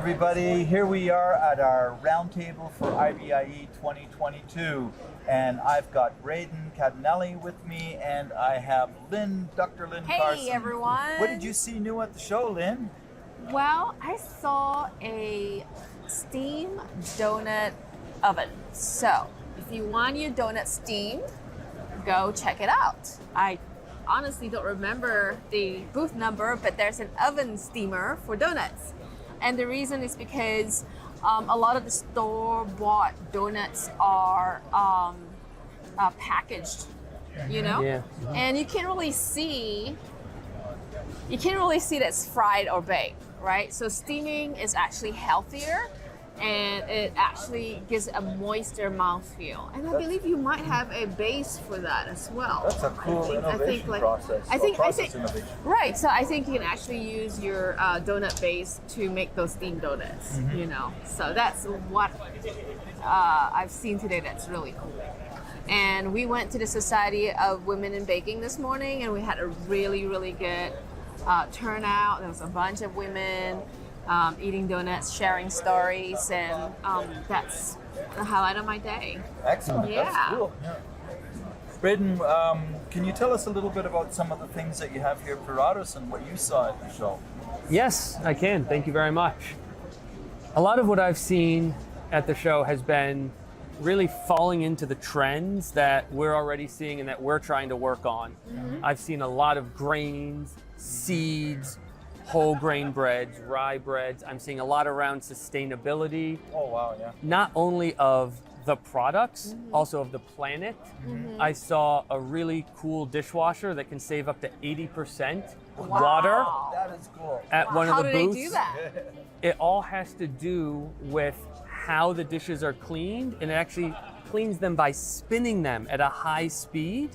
everybody. Here we are at our Roundtable for IBIE 2022. And I've got Braden Cadinelli with me, and I have Dr. Lynn Carson. Hey everyone. What did you see new at the show, Lynn? Well, I saw a steam donut oven. So if you want your donut steamed, go check it out. I honestly don't remember the booth number, but there's an oven steamer for donuts. And the reason is because a lot of the store-bought donuts are packaged, you know? Yeah. And you can't really see that's fried or baked, right? So steaming is actually healthier, and it actually gives a moister mouthfeel. And I believe you might have a base for that as well. That's a cool innovation process. Innovation. Right, so I think you can actually use your donut base to make those steamed donuts, you know? So that's what I've seen today that's really cool. And we went to the Society of Women in Baking this morning, and we had a really, really good turnout. There was a bunch of women eating donuts, sharing stories, and that's the highlight of my day. Excellent. Yeah. That's cool. Yeah. Braden, can you tell us a little bit about some of the things that you have here at Parados and what you saw at the show? Yes, I can. Thank you very much. A lot of what I've seen at the show has been really falling into the trends that we're already seeing and that we're trying to work on. I've seen a lot of grains, seeds, whole grain breads, rye breads. I'm seeing a lot around sustainability. Oh, wow, yeah. Not only of the products, also of the planet. I saw a really cool dishwasher that can save up to 80% water That is cool. at one of the booths. How do they do that? It all has to do with how the dishes are cleaned, and it actually cleans them by spinning them at a high speed.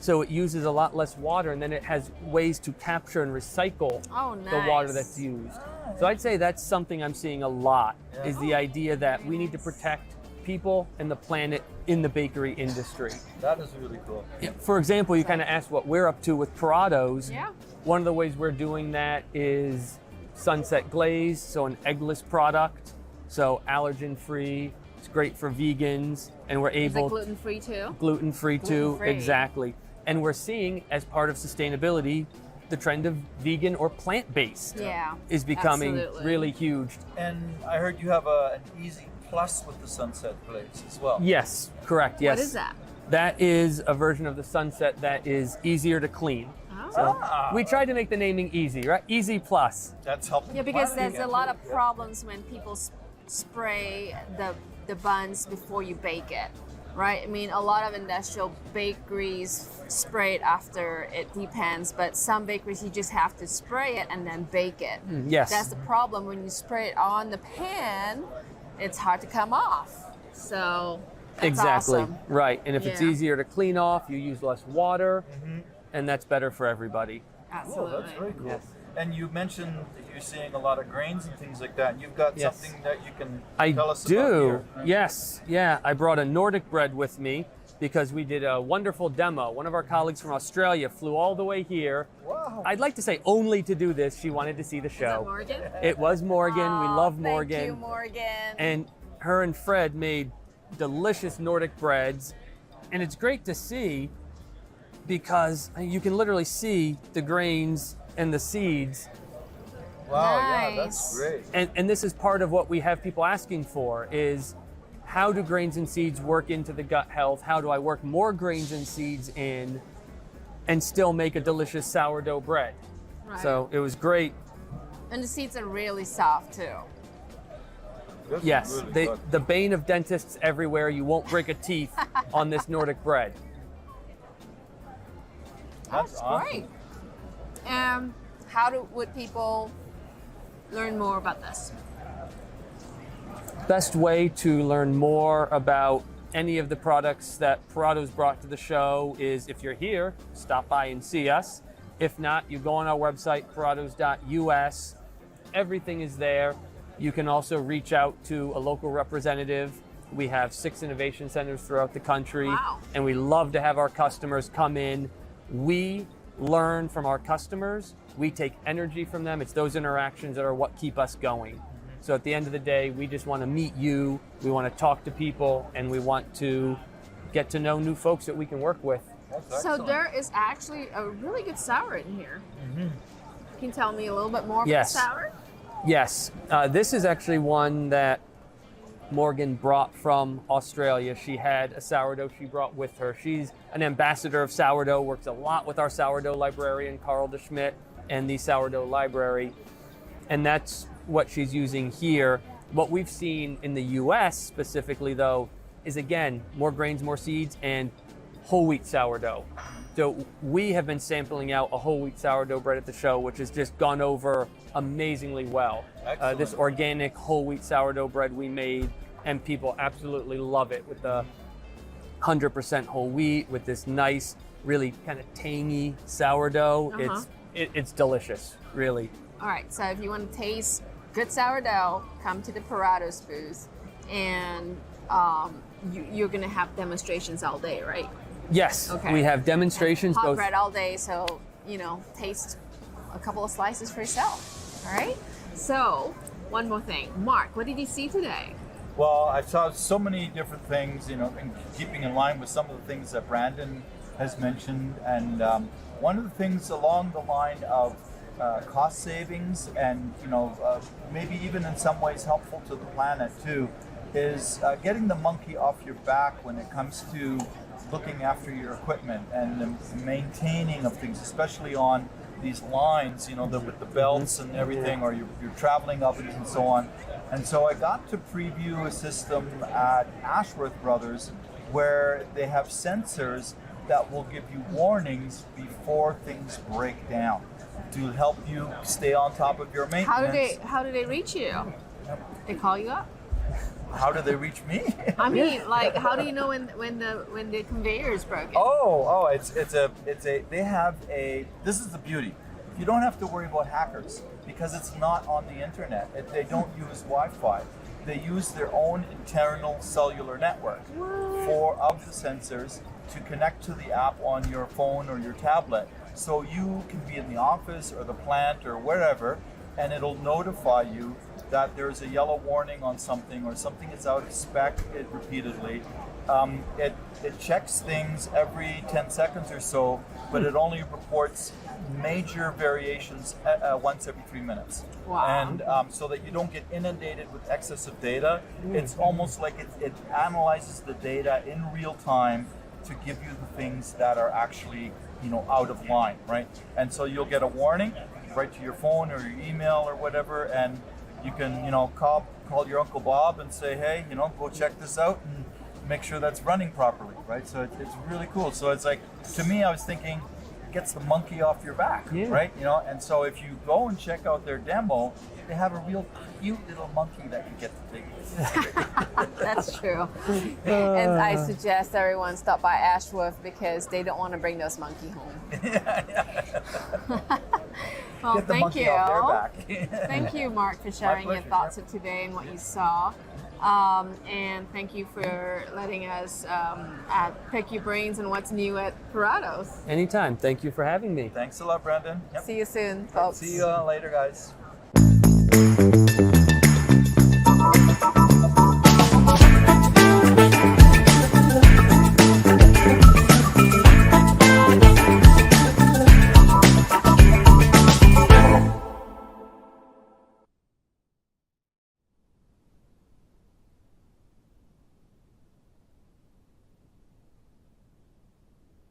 So it uses a lot less water, and then it has ways to capture and recycle the water that's used. So I'd say that's something I'm seeing a lot, is the idea that we need to protect people and the planet in the bakery industry. That is really cool. For example, you kind of asked what we're up to with Parados. Yeah. One of the ways we're doing that is sunset glaze, so an eggless product, so allergen-free. It's great for vegans, and we're able. Is it gluten-free too? Gluten-free too, Gluten-free. exactly. And we're seeing, as part of sustainability, the trend of vegan or plant-based is becoming really huge. And I heard you have an Easy Plus with the Sunset Glaze as well. Yes, correct, yes. What is that? That is a version of the Sunset that is easier to clean. So we tried to make the naming easy, right? Easy Plus. That's helpful. Yeah, because there's a lot of problems when people spray the buns before you bake it, right? I mean, a lot of industrial bakeries spray it after it depends, but some bakeries you just have to spray it and then bake it. Yes. That's the problem. When you spray it on the pan, it's hard to come off. So that's exactly awesome. Right. And if it's easier to clean off, you use less water, and that's better for everybody. Absolutely. Oh, that's very cool. Yes. And you mentioned that you're seeing a lot of grains and things like that. You've got something that you can tell us about here. Yes. Yeah. I brought a Nordic Bread with me because we did a wonderful demo. One of our colleagues from Australia flew all the way here. Wow. I'd like to say only to do this. She wanted to see the show. Is that Morgan? It was Morgan. We love Morgan. Thank you, Morgan. And her and Fred made delicious Nordic breads. And it's great to see because you can literally see the grains and the seeds. Wow, Nice. yeah, that's great. And this is part of what we have people asking for is, how do grains and seeds work into the gut health? How do I work more grains and seeds in and still make a delicious sourdough bread? Right. So it was great. And the seeds are really soft too. This Yes, is really good. the bane of dentists everywhere. You won't break a teeth on this Nordic bread. That's awesome. Great. Would people learn more about this? Best way to learn more about any of the products that Parados brought to the show is, if you're here, stop by and see us. If not, you go on our website, parados.us. Everything is there. You can also reach out to a local representative. We have 6 innovation centers throughout the country. Wow. And we love to have our customers come in. We learn from our customers. We take energy from them. It's those interactions that are what keep us going. So at the end of the day, we just want to meet you, we want to talk to people, and we want to get to know new folks that we can work with. That's So excellent. there is actually a really good sour in here. Can you tell me a little bit more about Yes. the sour? Yes, this is actually one that Morgan brought from Australia. She had a sourdough she brought with her. She's an ambassador of sourdough, works a lot with our sourdough librarian, Carl DeSchmidt, and the sourdough library. And that's what she's using here. What we've seen in the US specifically, though, is again, more grains, more seeds, and whole wheat sourdough. So we have been sampling out a whole wheat sourdough bread at the show, which has just gone over amazingly well. This organic whole wheat sourdough bread we made, and people absolutely love it with the 100% whole wheat, with this nice, really kind of tangy sourdough. It's delicious, really. All right, so if you want to taste good sourdough, come to the Parados booth, and you're going to have demonstrations all day, right? Yes, Okay. we have demonstrations. Hot both. bread all day, so, taste a couple of slices for yourself, all right? So, one more thing. Mark, what did you see today? Well, I saw so many different things, in keeping in line with some of the things that Brandon has mentioned. And one of the things along the line of cost savings and, maybe even in some ways helpful to the planet too, is getting the monkey off your back when it comes to looking after your equipment and the maintaining of things, especially on these lines, with the belts and everything, or you're traveling ovens and so on. And so I got to preview a system at Ashworth Brothers where they have sensors that will give you warnings before things break down to help you stay on top of your maintenance. How do they reach you? They call you up? How do they reach me? I mean, like, how do you know when the conveyor is broken? This is the beauty. You don't have to worry about hackers because it's not on the internet. They don't use Wi-Fi. They use their own internal cellular network of the sensors to connect to the app on your phone or your tablet. So you can be in the office or the plant or wherever, and it'll notify you that there's a yellow warning on something or something is out of spec repeatedly. It checks things every 10 seconds or so, but it only reports major variations once every 3 minutes. Wow. And so that you don't get inundated with excessive data, it's almost like it analyzes the data in real time to give you the things that are actually out of line, right? And so you'll get a warning right to your phone or your email or whatever, and you can call your Uncle Bob and say, hey, go check this out and make sure that's running properly, right? So it's really cool. So it's like, to me, I was thinking, it gets the monkey off your back, right? And so if you go and check out their demo, they have a real cute little monkey that you get to take. That's true. And I suggest everyone stop by Ashworth because they don't want to bring those monkey home. Well, Get the thank monkey you. off their back. Thank you, Mark, for sharing your pleasure, thoughts of today and what you saw. And thank you for letting us pick your brains on what's new at Parados. Anytime. Thank you for having me. Thanks a lot, Brandon. Yep. See you soon, folks. See you later, guys.